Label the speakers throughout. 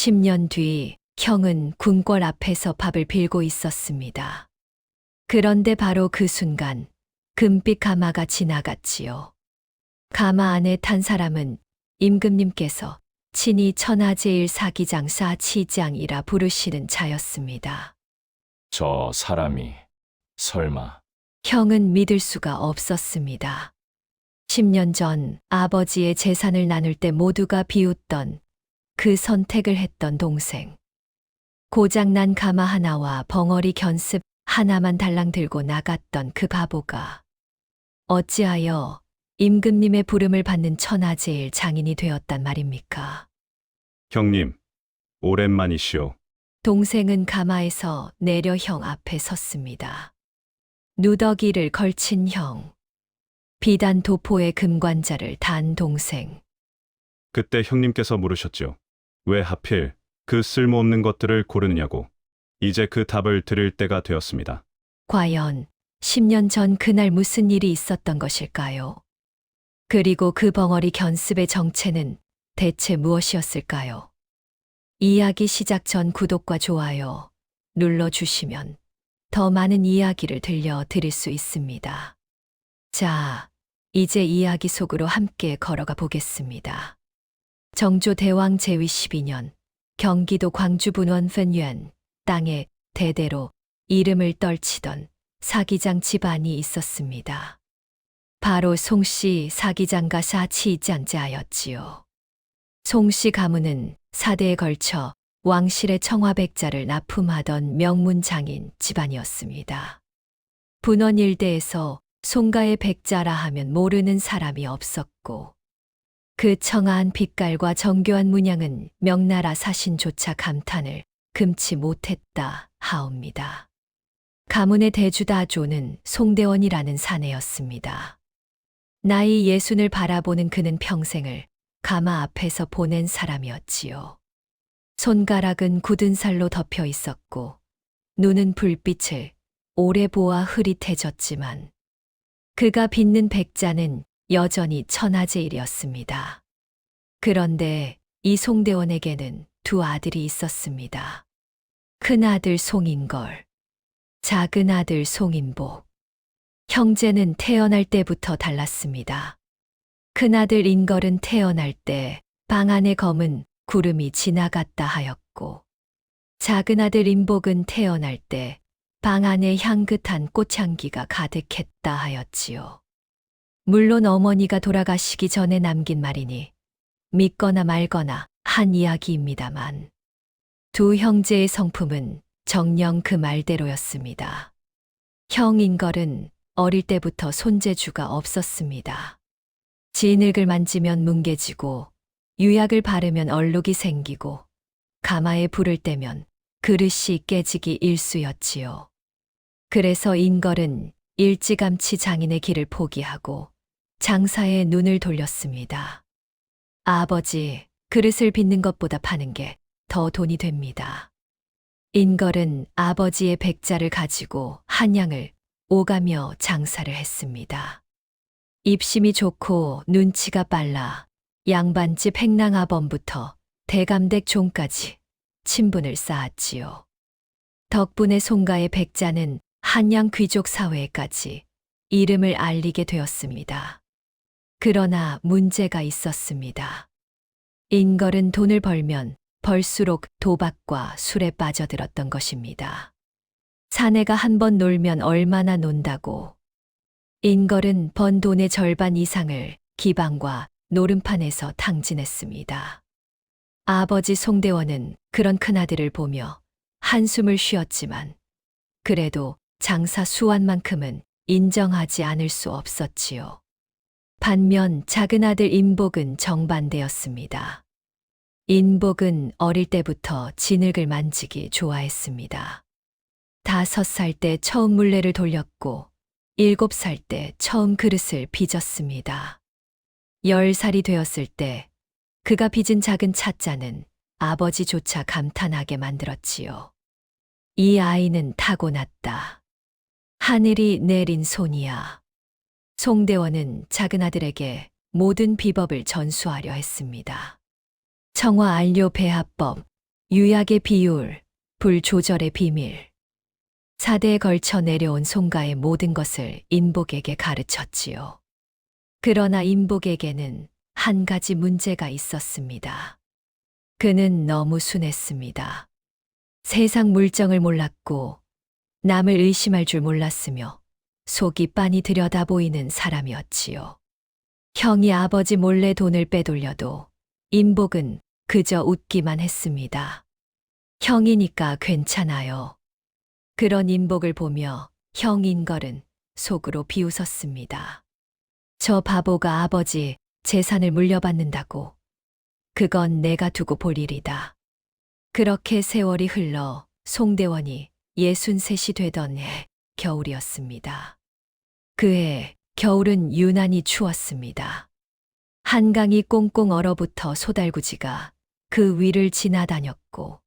Speaker 1: 10년 뒤 형은 궁궐 앞에서 밥을 빌고 있었습니다. 그런데 바로 그 순간 금빛 가마가 지나갔지요. 가마 안에 탄 사람은 임금님께서 친히 천하제일 사기장사 치장이라 부르시는 자였습니다.
Speaker 2: 저 사람이 설마
Speaker 1: 형은 믿을 수가 없었습니다. 10년 전 아버지의 재산을 나눌 때 모두가 비웃던 그 선택을 했던 동생. 고장난 가마 하나와 벙어리 견습 하나만 달랑 들고 나갔던 그 바보가 어찌하여 임금님의 부름을 받는 천하제일 장인이 되었단 말입니까?
Speaker 3: 형님, 오랜만이시오.
Speaker 1: 동생은 가마에서 내려 형 앞에 섰습니다. 누더기를 걸친 형. 비단 도포의 금관자를 단 동생.
Speaker 3: 그때 형님께서 물으셨죠. 왜 하필 그 쓸모없는 것들을 고르느냐고. 이제 그 답을 들을 때가 되었습니다.
Speaker 1: 과연 10년 전 그날 무슨 일이 있었던 것일까요? 그리고 그 벙어리 견습의 정체는 대체 무엇이었을까요? 이야기 시작 전 구독과 좋아요 눌러주시면 더 많은 이야기를 들려드릴 수 있습니다. 자, 이제 이야기 속으로 함께 걸어가 보겠습니다. 정조 대왕 제위 12년 경기도 광주 분원 펜유안 땅에 대대로 이름을 떨치던 사기장 집안이 있었습니다. 바로 송씨 사기장가 사치장자였지요. 송씨 가문은 4대에 걸쳐 왕실의 청화백자를 납품하던 명문장인 집안이었습니다. 분원 일대에서 송가의 백자라 하면 모르는 사람이 없었고 그 청아한 빛깔과 정교한 문양은 명나라 사신조차 감탄을 금치 못했다 하옵니다. 가문의 대주다조는 송대원이라는 사내였습니다. 나이 60을 바라보는 그는 평생을 가마 앞에서 보낸 사람이었지요. 손가락은 굳은 살로 덮여 있었고 눈은 불빛을 오래 보아 흐릿해졌지만 그가 빚는 백자는 여전히 천하제일이었습니다. 그런데 이 송대원에게는 두 아들이 있었습니다. 큰 아들 송인걸, 작은 아들 송인복. 형제는 태어날 때부터 달랐습니다. 큰아들 인걸은 태어날 때 방 안의 검은 구름이 지나갔다 하였고, 작은 아들 인복은 태어날 때 방 안에 향긋한 꽃향기가 가득했다 하였지요. 물론 어머니가 돌아가시기 전에 남긴 말이니 믿거나 말거나 한 이야기입니다만 두 형제의 성품은 정녕 그 말대로였습니다. 형 인걸은 어릴 때부터 손재주가 없었습니다. 진흙을 만지면 뭉개지고 유약을 바르면 얼룩이 생기고 가마에 불을 떼면 그릇이 깨지기 일쑤였지요. 그래서 인걸은 일찌감치 장인의 길을 포기하고 장사에 눈을 돌렸습니다. 아버지, 그릇을 빚는 것보다 파는 게 더 돈이 됩니다. 인걸은 아버지의 백자를 가지고 한양을 오가며 장사를 했습니다. 입심이 좋고 눈치가 빨라 양반집 행랑아범부터 대감댁 종까지 친분을 쌓았지요. 덕분에 송가의 백자는 한양 귀족 사회에까지 이름을 알리게 되었습니다. 그러나 문제가 있었습니다. 인걸은 돈을 벌면 벌수록 도박과 술에 빠져들었던 것입니다. 사내가 한 번 놀면 얼마나 논다고. 인걸은 번 돈의 절반 이상을 기방과 노름판에서 탕진했습니다. 아버지 송대원은 그런 큰아들을 보며 한숨을 쉬었지만 그래도 장사 수완만큼은 인정하지 않을 수 없었지요. 반면 작은 아들 인복은 정반대였습니다. 인복은 어릴 때부터 진흙을 만지기 좋아했습니다. 5살 때 처음 물레를 돌렸고 7살 때 처음 그릇을 빚었습니다. 10살이 되었을 때 그가 빚은 작은 찻잔은 아버지조차 감탄하게 만들었지요. 이 아이는 타고났다. 하늘이 내린 손이야. 송대원은 작은 아들에게 모든 비법을 전수하려 했습니다. 청화 안료 배합법, 유약의 비율, 불 조절의 비밀. 4대에 걸쳐 내려온 송가의 모든 것을 인복에게 가르쳤지요. 그러나 인복에게는 한 가지 문제가 있었습니다. 그는 너무 순했습니다. 세상 물정을 몰랐고 남을 의심할 줄 몰랐으며 속이 빤히 들여다 보이는 사람이었지요. 형이 아버지 몰래 돈을 빼돌려도 인복은 그저 웃기만 했습니다. 형이니까 괜찮아요. 그런 인복을 보며 형 인걸은 속으로 비웃었습니다. 저 바보가 아버지 재산을 물려받는다고. 그건 내가 두고 볼 일이다. 그렇게 세월이 흘러 송대원이 63이 되던 해 겨울이었습니다. 그해 겨울은 유난히 추웠습니다. 한강이 꽁꽁 얼어붙어 소달구지가 그 위를 지나다녔고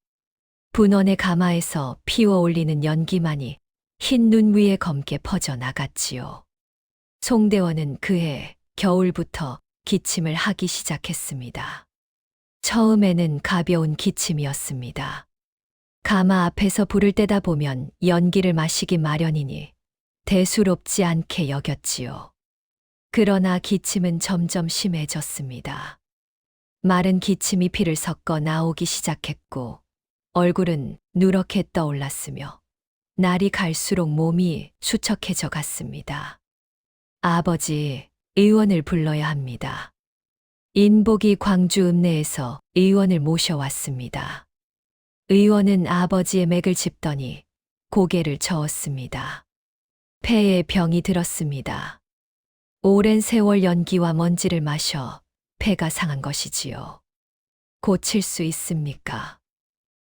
Speaker 1: 분원의 가마에서 피워 올리는 연기만이 흰 눈 위에 검게 퍼져 나갔지요. 송대원은 그해 겨울부터 기침을 하기 시작했습니다. 처음에는 가벼운 기침이었습니다. 가마 앞에서 불을 떼다 보면 연기를 마시기 마련이니 대수롭지 않게 여겼지요. 그러나 기침은 점점 심해졌습니다. 마른 기침이 피를 섞어 나오기 시작했고 얼굴은 누렇게 떠올랐으며 날이 갈수록 몸이 수척해져 갔습니다. 아버지, 의원을 불러야 합니다. 인복이 광주 읍내에서 의원을 모셔왔습니다. 의원은 아버지의 맥을 짚더니 고개를 저었습니다. 폐에 병이 들었습니다. 오랜 세월 연기와 먼지를 마셔 폐가 상한 것이지요. 고칠 수 있습니까?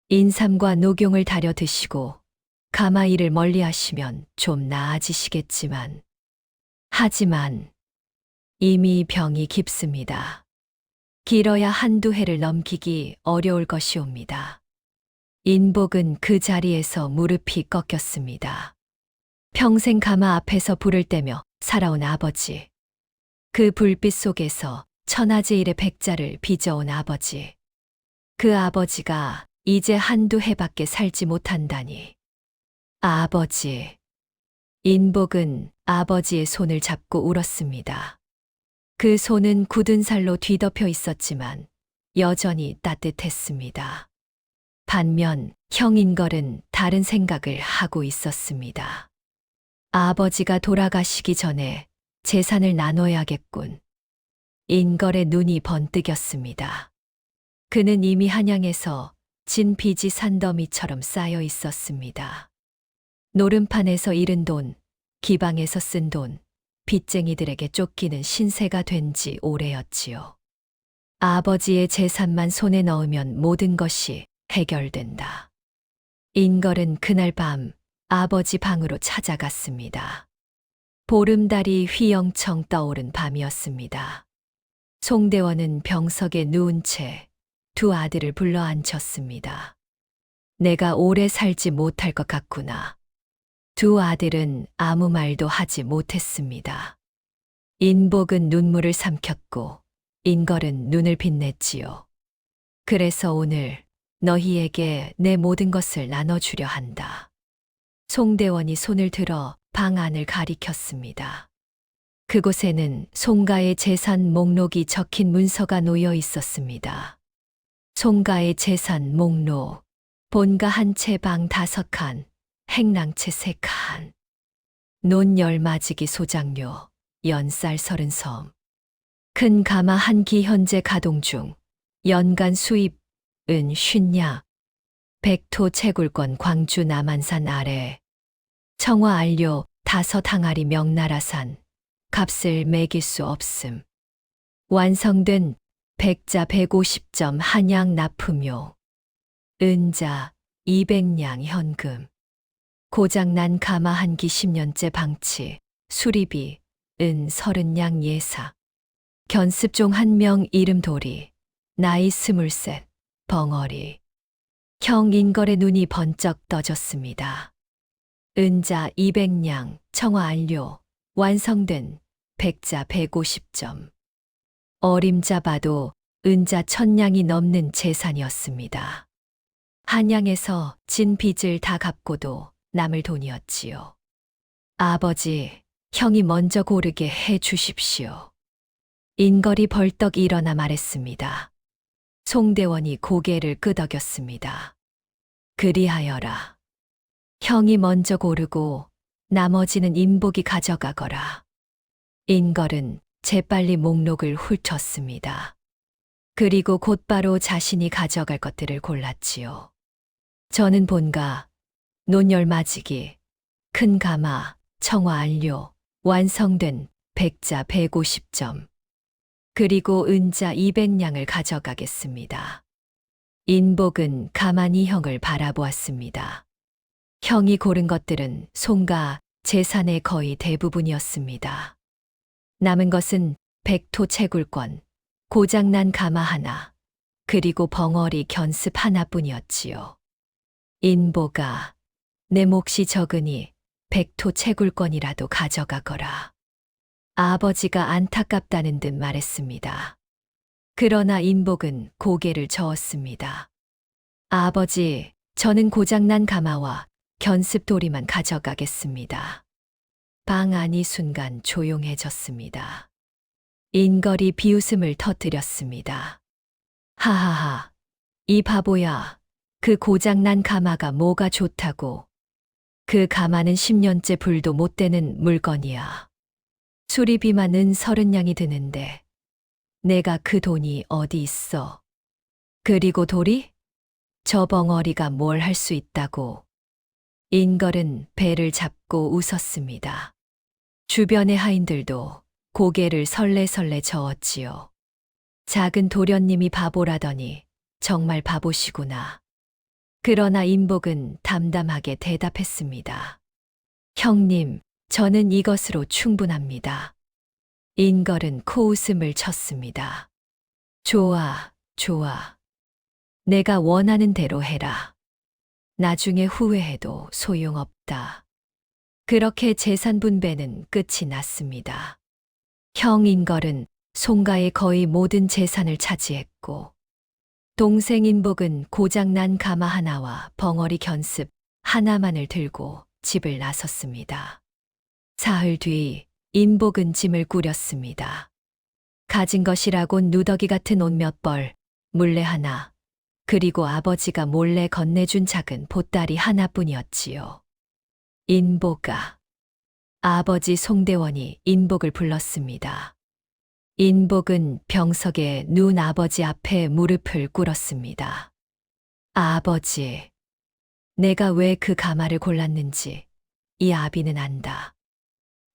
Speaker 1: 인삼과 녹용을 다려 드시고 가마일을 멀리 하시면 좀 나아지시겠지만 하지만 이미 병이 깊습니다. 길어야 한두 해를 넘기기 어려울 것이옵니다. 인복은 그 자리에서 무릎이 꺾였습니다. 평생 가마 앞에서 불을 떼며 살아온 아버지. 그 불빛 속에서 천하제일의 백자를 빚어온 아버지. 그 아버지가 이제 한두 해밖에 살지 못한다니. 아버지. 인복은 아버지의 손을 잡고 울었습니다. 그 손은 굳은 살로 뒤덮여 있었지만 여전히 따뜻했습니다. 반면 형 인걸은 다른 생각을 하고 있었습니다. 아버지가 돌아가시기 전에 재산을 나눠야겠군. 인걸의 눈이 번뜩였습니다. 그는 이미 한양에서 진 빚이 산더미처럼 쌓여 있었습니다. 노름판에서 잃은 돈, 기방에서 쓴 돈, 빚쟁이들에게 쫓기는 신세가 된 지 오래였지요. 아버지의 재산만 손에 넣으면 모든 것이 해결된다. 인걸은 그날 밤 아버지 방으로 찾아갔습니다. 보름달이 휘영청 떠오른 밤이었습니다. 송대원은 병석에 누운 채 두 아들을 불러 앉혔습니다. 내가 오래 살지 못할 것 같구나. 두 아들은 아무 말도 하지 못했습니다. 인복은 눈물을 삼켰고 인걸은 눈을 빛냈지요. 그래서 오늘 너희에게 내 모든 것을 나눠주려 한다. 송대원이 손을 들어 방 안을 가리켰습니다. 그곳에는 송가의 재산 목록이 적힌 문서가 놓여 있었습니다. 송가의 재산 목록, 본가 한 채 방 5칸, 행랑채 3칸, 논 10마지기 소장료, 연쌀 30섬, 큰 가마 한 기 현재 가동 중, 연간 수입 은 50냐, 백토 채굴권 광주 남한산 아래, 청화 안료 5 항아리 명나라산, 값을 매길 수 없음. 완성된 백자 150점 한양 납품료, 은자 200냥 현금, 고장난 가마 한 기 10년째 방치, 수리비 은 30냥 예사, 견습종 1명 이름 도리, 나이 23, 벙어리. 형 인걸의 눈이 번쩍 떠졌습니다. 은자 200냥, 청화 안료, 완성된 백자 150점. 어림잡아도 은자 1000냥이 넘는 재산이었습니다. 한양에서 진 빚을 다 갚고도 남을 돈이었지요. 아버지, 형이 먼저 고르게 해 주십시오. 인걸이 벌떡 일어나 말했습니다. 송대원이 고개를 끄덕였습니다. 그리하여라. 형이 먼저 고르고 나머지는 인복이 가져가거라. 인걸은 재빨리 목록을 훑었습니다. 그리고 곧바로 자신이 가져갈 것들을 골랐지요. 저는 본가, 논열맞이기, 큰 가마, 청화 안료, 완성된 백자 150점, 그리고 은자 200냥을 가져가겠습니다. 인복은 가만히 형을 바라보았습니다. 형이 고른 것들은 송가 재산의 거의 대부분이었습니다. 남은 것은 백토 채굴권, 고장난 가마 하나, 그리고 벙어리 견습 하나뿐이었지요. 인보가 내 몫이 적으니 백토 채굴권이라도 가져가거라. 아버지가 안타깝다는 듯 말했습니다. 그러나 인복은 고개를 저었습니다. 아버지, 저는 고장난 가마와 견습도리만 가져가겠습니다. 방 안이 순간 조용해졌습니다. 인걸이 비웃음을 터뜨렸습니다. 하하하, 이 바보야, 그 고장난 가마가 뭐가 좋다고. 그 가마는 10년째 불도 못 대는 물건이야. 수리비만 은 30냥이 드는데 내가 그 돈이 어디 있어. 그리고 돌이? 저 벙어리가 뭘 할 수 있다고. 인걸은 배를 잡고 웃었습니다. 주변의 하인들도 고개를 설레설레 저었지요. 작은 도련님이 바보라더니 정말 바보시구나. 그러나 인복은 담담하게 대답했습니다. 형님, 저는 이것으로 충분합니다. 인걸은 코웃음을 쳤습니다. 좋아, 좋아. 내가 원하는 대로 해라. 나중에 후회해도 소용없다. 그렇게 재산 분배는 끝이 났습니다. 형 인걸은 송가의 거의 모든 재산을 차지했고, 동생 인복은 고장난 가마 하나와 벙어리 견습 하나만을 들고 집을 나섰습니다. 사흘 뒤 인복은 짐을 꾸렸습니다. 가진 것이라곤 누더기 같은 옷 몇 벌, 물레 하나, 그리고 아버지가 몰래 건네준 작은 보따리 하나뿐이었지요. 인보가. 아버지 송대원이 인복을 불렀습니다. 인복은 병석에 누운 아버지 앞에 무릎을 꿇었습니다. 아버지, 내가 왜 그 가마를 골랐는지 이 아비는 안다.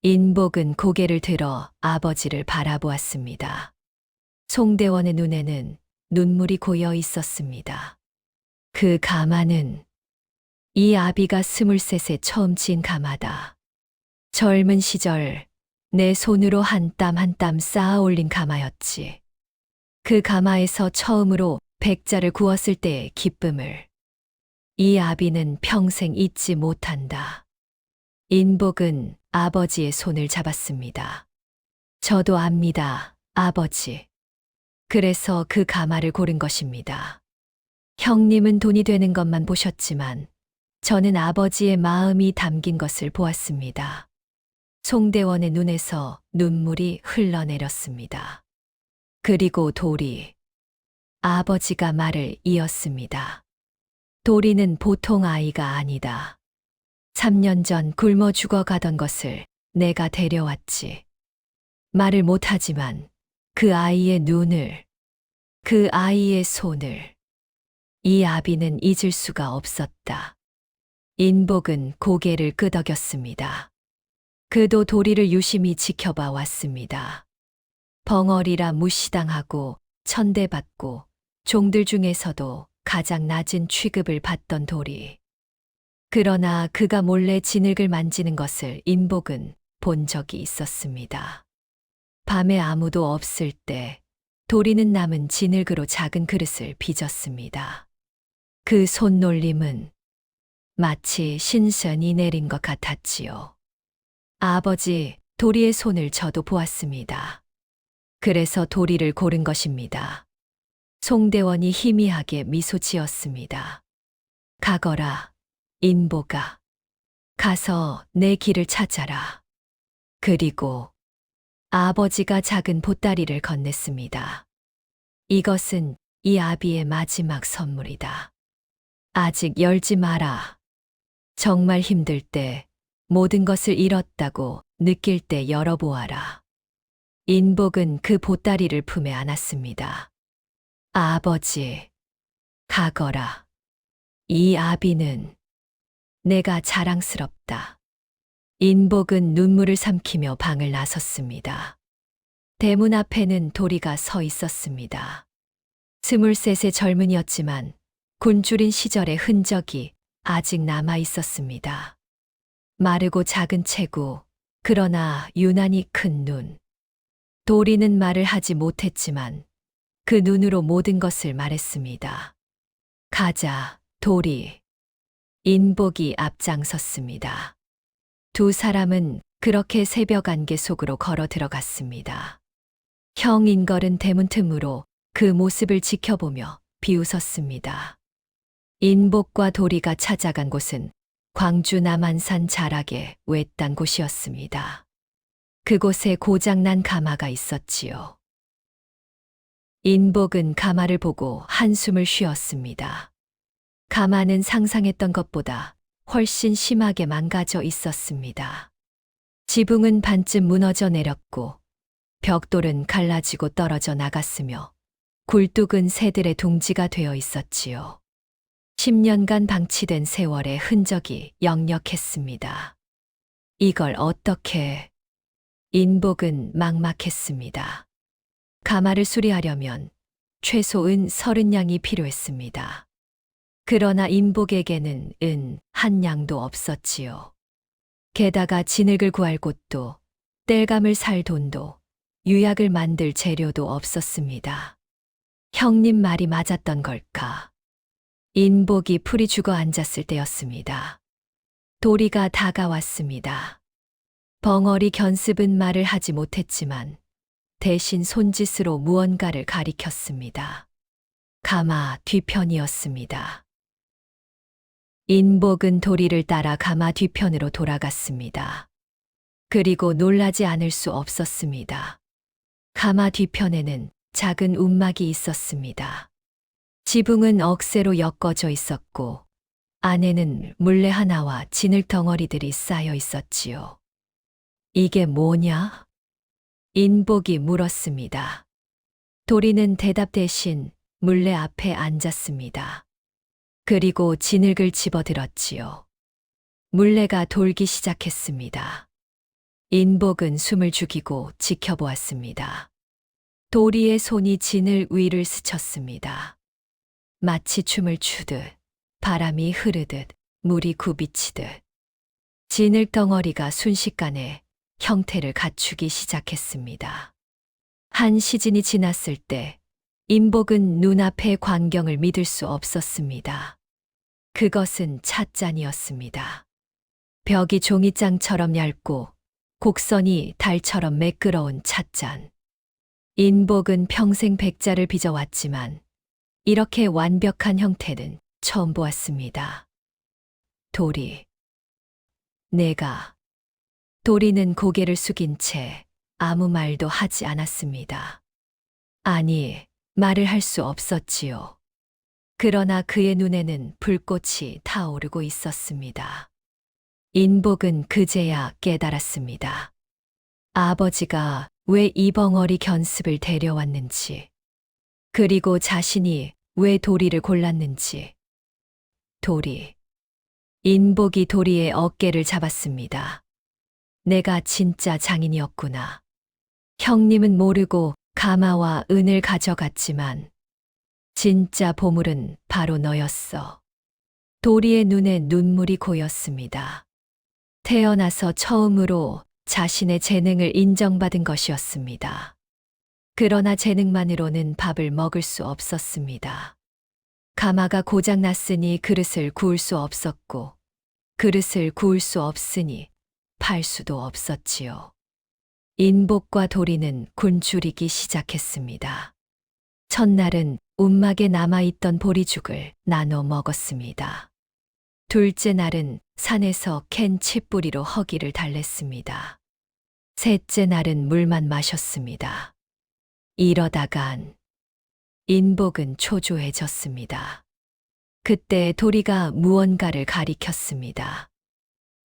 Speaker 1: 인복은 고개를 들어 아버지를 바라보았습니다. 송대원의 눈에는 눈물이 고여 있었습니다. 그 가마는 이 아비가 23세 처음 친 가마다. 젊은 시절 내 손으로 한 땀 한 땀 쌓아 올린 가마였지. 그 가마에서 처음으로 백자를 구웠을 때의 기쁨을 이 아비는 평생 잊지 못한다. 인복은 아버지의 손을 잡았습니다. 저도 압니다, 아버지. 그래서 그 가마를 고른 것입니다. 형님은 돈이 되는 것만 보셨지만 저는 아버지의 마음이 담긴 것을 보았습니다. 송대원의 눈에서 눈물이 흘러내렸습니다. 그리고 도리. 아버지가 말을 이었습니다. 도리는 보통 아이가 아니다. 3년 전 굶어 죽어가던 것을 내가 데려왔지. 말을 못하지만 그 아이의 눈을, 그 아이의 손을 이 아비는 잊을 수가 없었다. 인복은 고개를 끄덕였습니다. 그도 도리를 유심히 지켜봐 왔습니다. 벙어리라 무시당하고 천대받고 종들 중에서도 가장 낮은 취급을 받던 도리. 그러나 그가 몰래 진흙을 만지는 것을 인복은 본 적이 있었습니다. 밤에 아무도 없을 때 도리는 남은 진흙으로 작은 그릇을 빚었습니다. 그 손놀림은 마치 신선이 내린 것 같았지요. 아버지, 도리의 손을 저도 보았습니다. 그래서 도리를 고른 것입니다. 송대원이 희미하게 미소 지었습니다. 가거라, 인보가. 가서 내 길을 찾아라. 그리고 아버지가 작은 보따리를 건넸습니다. 이것은 이 아비의 마지막 선물이다. 아직 열지 마라. 정말 힘들 때, 모든 것을 잃었다고 느낄 때 열어보아라. 인복은 그 보따리를 품에 안았습니다. 아버지, 가거라. 이 아비는 내가 자랑스럽다. 인복은 눈물을 삼키며 방을 나섰습니다. 대문 앞에는 도리가 서 있었습니다. 23의 젊은이였지만 굶주린 시절의 흔적이 아직 남아 있었습니다. 마르고 작은 체구, 그러나 유난히 큰 눈. 도리는 말을 하지 못했지만 그 눈으로 모든 것을 말했습니다. 가자, 도리. 인복이 앞장섰습니다. 두 사람은 그렇게 새벽 안개 속으로 걸어 들어갔습니다. 형 인걸은 대문 틈으로 그 모습을 지켜보며 비웃었습니다. 인복과 도리가 찾아간 곳은 광주 남한산 자락의 외딴 곳이었습니다. 그곳에 고장난 가마가 있었지요. 인복은 가마를 보고 한숨을 쉬었습니다. 가마는 상상했던 것보다 훨씬 심하게 망가져 있었습니다. 지붕은 반쯤 무너져 내렸고 벽돌은 갈라지고 떨어져 나갔으며 굴뚝은 새들의 둥지가 되어 있었지요. 10년간 방치된 세월의 흔적이 역력했습니다. 이걸 어떻게... 인복은 막막했습니다. 가마를 수리하려면 최소 은 30냥이 필요했습니다. 그러나 인복에게는 은 한 냥도 없었지요. 게다가 진흙을 구할 곳도, 땔감을 살 돈도, 유약을 만들 재료도 없었습니다. 형님 말이 맞았던 걸까? 인복이 풀이 죽어 앉았을 때였습니다. 도리가 다가왔습니다. 벙어리 견습은 말을 하지 못했지만 대신 손짓으로 무언가를 가리켰습니다. 가마 뒤편이었습니다. 인복은 도리를 따라 가마 뒤편으로 돌아갔습니다. 그리고 놀라지 않을 수 없었습니다. 가마 뒤편에는 작은 움막이 있었습니다. 지붕은 억새로 엮어져 있었고 안에는 물레 하나와 진흙 덩어리들이 쌓여 있었지요. 이게 뭐냐? 인복이 물었습니다. 도리는 대답 대신 물레 앞에 앉았습니다. 그리고 진흙을 집어들었지요. 물레가 돌기 시작했습니다. 인복은 숨을 죽이고 지켜보았습니다. 도리의 손이 진흙 위를 스쳤습니다. 마치 춤을 추듯, 바람이 흐르듯, 물이 굽이치듯. 진흙 덩어리가 순식간에 형태를 갖추기 시작했습니다. 한 시즌이 지났을 때 인복은 눈앞의 광경을 믿을 수 없었습니다. 그것은 찻잔이었습니다. 벽이 종이장처럼 얇고 곡선이 달처럼 매끄러운 찻잔. 인복은 평생 백자를 빚어왔지만 이렇게 완벽한 형태는 처음 보았습니다. 도리. 도리는 고개를 숙인 채 아무 말도 하지 않았습니다. 아니, 말을 할 수 없었지요. 그러나 그의 눈에는 불꽃이 타오르고 있었습니다. 인복은 그제야 깨달았습니다. 아버지가 왜 이 벙어리 견습을 데려왔는지, 그리고 자신이 왜 도리를 골랐는지. 도리. 인복이 도리의 어깨를 잡았습니다. 내가 진짜 장인이었구나. 형님은 모르고 가마와 은을 가져갔지만 진짜 보물은 바로 너였어. 도리의 눈에 눈물이 고였습니다. 태어나서 처음으로 자신의 재능을 인정받은 것이었습니다. 그러나 재능만으로는 밥을 먹을 수 없었습니다. 가마가 고장났으니 그릇을 구울 수 없었고, 그릇을 구울 수 없으니 팔 수도 없었지요. 인복과 도리는 굶주리기 시작했습니다. 첫날은 움막에 남아있던 보리죽을 나눠 먹었습니다. 둘째 날은 산에서 캔 칡뿌리로 허기를 달랬습니다. 셋째 날은 물만 마셨습니다. 이러다간 인복은 초조해졌습니다. 그때 도리가 무언가를 가리켰습니다.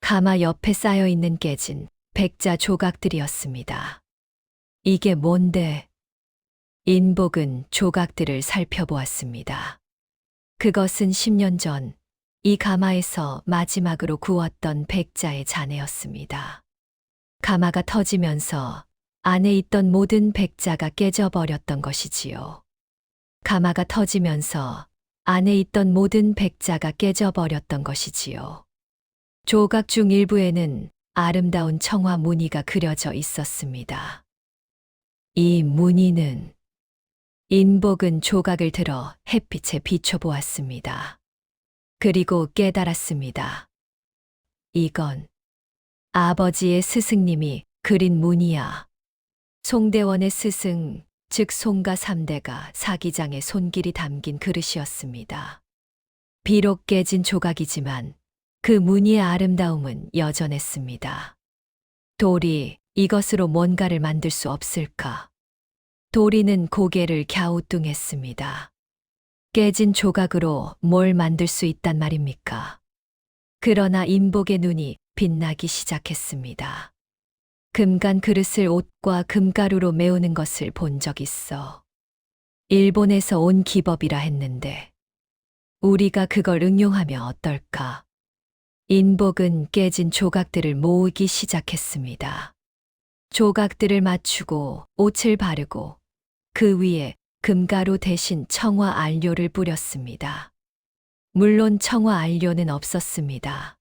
Speaker 1: 가마 옆에 쌓여있는 깨진 백자 조각들이었습니다. 이게 뭔데? 인복은 조각들을 살펴보았습니다. 그것은 10년 전 이 가마에서 마지막으로 구웠던 백자의 잔해였습니다. 가마가 터지면서 안에 있던 모든 백자가 깨져버렸던 것이지요. 가마가 터지면서 안에 있던 모든 백자가 깨져버렸던 것이지요. 조각 중 일부에는 아름다운 청화 무늬가 그려져 있었습니다. 이 무늬는 인복은 조각을 들어 햇빛에 비춰보았습니다. 그리고 깨달았습니다. 이건 아버지의 스승님이 그린 무늬야. 송대원의 스승, 즉 송가 3대가 사기장의 손길이 담긴 그릇이었습니다. 비록 깨진 조각이지만 그 무늬의 아름다움은 여전했습니다. 도리, 이것으로 뭔가를 만들 수 없을까? 도리는 고개를 갸우뚱했습니다. 깨진 조각으로 뭘 만들 수 있단 말입니까? 그러나 인복의 눈이 빛나기 시작했습니다. 금간 그릇을 옷과 금가루로 메우는 것을 본 적 있어. 일본에서 온 기법이라 했는데 우리가 그걸 응용하면 어떨까? 인복은 깨진 조각들을 모으기 시작했습니다. 조각들을 맞추고 옷을 바르고 그 위에 금가루 대신 청화 안료를 뿌렸습니다. 물론 청화 안료는 없었습니다.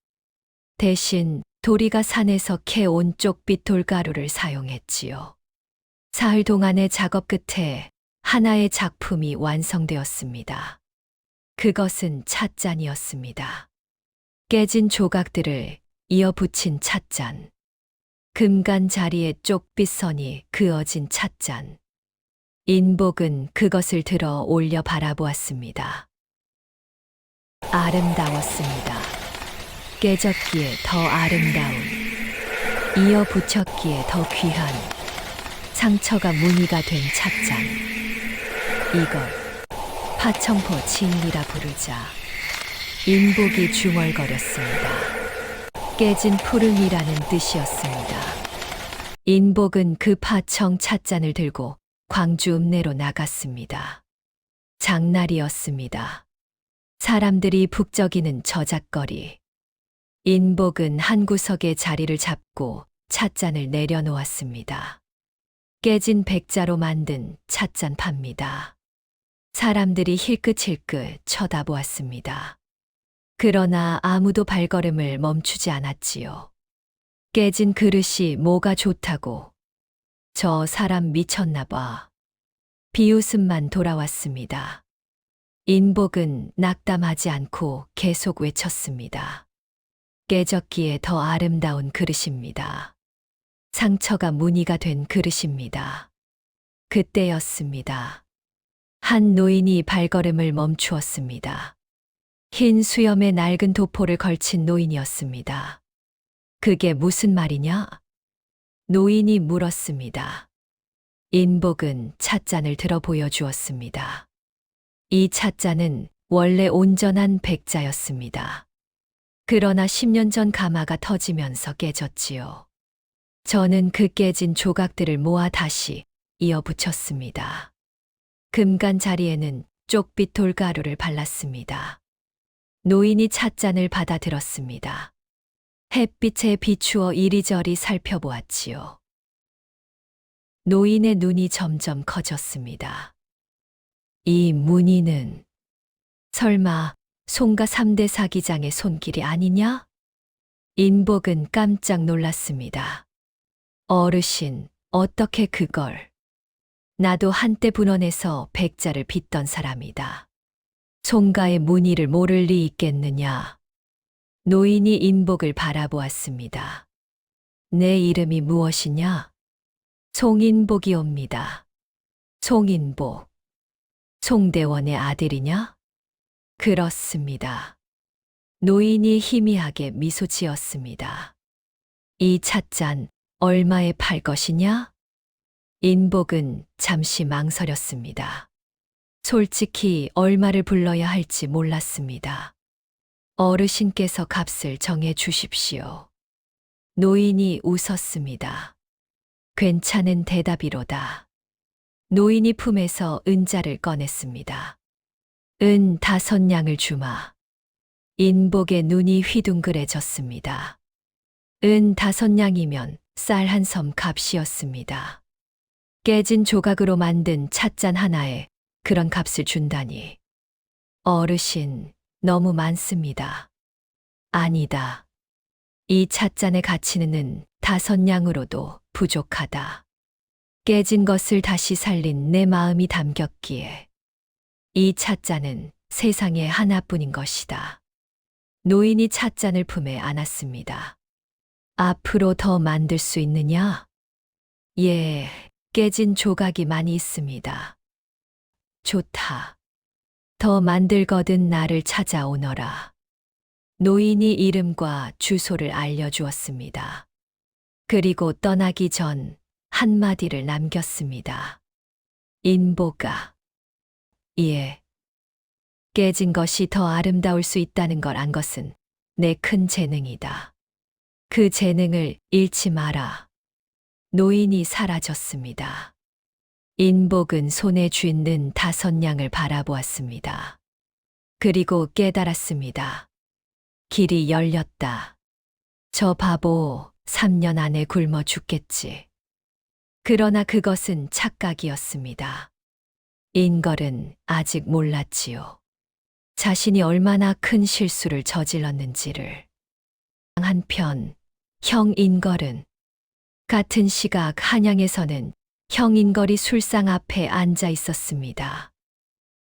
Speaker 1: 대신 도리가 산에서 캐온 쪽빛 돌가루를 사용했지요. 사흘 동안의 작업 끝에 하나의 작품이 완성되었습니다. 그것은 찻잔이었습니다. 깨진 조각들을 이어 붙인 찻잔. 금간 자리에 쪽빛 선이 그어진 찻잔. 인복은 그것을 들어 올려 바라보았습니다. 아름다웠습니다. 깨졌기에 더 아름다운, 이어 붙였기에 더 귀한, 상처가 무늬가 된 찻잔. 이걸 파청포 진리라 부르자. 인복이 중얼거렸습니다. 깨진 푸른이라는 뜻이었습니다. 인복은 그 파청 찻잔을 들고 광주 읍내로 나갔습니다. 장날이었습니다. 사람들이 북적이는 저작거리. 인복은 한 구석에 자리를 잡고 찻잔을 내려놓았습니다. 깨진 백자로 만든 찻잔 팝니다. 사람들이 힐끗힐끗 쳐다보았습니다. 그러나 아무도 발걸음을 멈추지 않았지요. 깨진 그릇이 뭐가 좋다고. 저 사람 미쳤나 봐. 비웃음만 돌아왔습니다. 인복은 낙담하지 않고 계속 외쳤습니다. 깨졌기에 더 아름다운 그릇입니다. 상처가 무늬가 된 그릇입니다. 그때였습니다. 한 노인이 발걸음을 멈추었습니다. 흰 수염에 낡은 도포를 걸친 노인이었습니다. 그게 무슨 말이냐? 노인이 물었습니다. 인복은 찻잔을 들어 보여주었습니다. 이 찻잔은 원래 온전한 백자였습니다. 그러나 10년 전 가마가 터지면서 깨졌지요. 저는 그 깨진 조각들을 모아 다시 이어 붙였습니다. 금간 자리에는 쪽빛 돌가루를 발랐습니다. 노인이 찻잔을 받아들었습니다. 햇빛에 비추어 이리저리 살펴보았지요. 노인의 눈이 점점 커졌습니다. 이 무늬는 설마 송가 3대 사기장의 손길이 아니냐? 인복은 깜짝 놀랐습니다. 어르신, 어떻게 그걸? 나도 한때 분원에서 백자를 빚던 사람이다. 송가의 무늬를 모를 리 있겠느냐? 노인이 인복을 바라보았습니다. 내 이름이 무엇이냐? 송인복이옵니다. 송인복. 송대원의 아들이냐? 그렇습니다. 노인이 희미하게 미소 지었습니다. 이 찻잔 얼마에 팔 것이냐? 인복은 잠시 망설였습니다. 솔직히 얼마를 불러야 할지 몰랐습니다. 어르신께서 값을 정해 주십시오. 노인이 웃었습니다. 괜찮은 대답이로다. 노인이 품에서 은자를 꺼냈습니다. 은 5냥을 주마. 인복의 눈이 휘둥그레졌습니다. 은 5냥이면 쌀 한 섬 값이었습니다. 깨진 조각으로 만든 찻잔 하나에 그런 값을 준다니. 어르신, 너무 많습니다. 아니다. 이 찻잔의 가치는 은 5냥으로도 부족하다. 깨진 것을 다시 살린 내 마음이 담겼기에 이 찻잔은 세상에 하나뿐인 것이다. 노인이 찻잔을 품에 안았습니다. 앞으로 더 만들 수 있느냐? 예, 깨진 조각이 많이 있습니다. 좋다. 더 만들거든 나를 찾아오너라. 노인이 이름과 주소를 알려주었습니다. 그리고 떠나기 전 한마디를 남겼습니다. 인보가. 예. 깨진 것이 더 아름다울 수 있다는 걸 안 것은 내 큰 재능이다. 그 재능을 잃지 마라. 노인이 사라졌습니다. 인복은 손에 쥐는 5냥을 바라보았습니다. 그리고 깨달았습니다. 길이 열렸다. 저 바보 3년 안에 굶어 죽겠지. 그러나 그것은 착각이었습니다. 인걸은 아직 몰랐지요. 자신이 얼마나 큰 실수를 저질렀는지를. 한편 형 인걸은 같은 시각 한양에서는 형 인걸이 술상 앞에 앉아 있었습니다.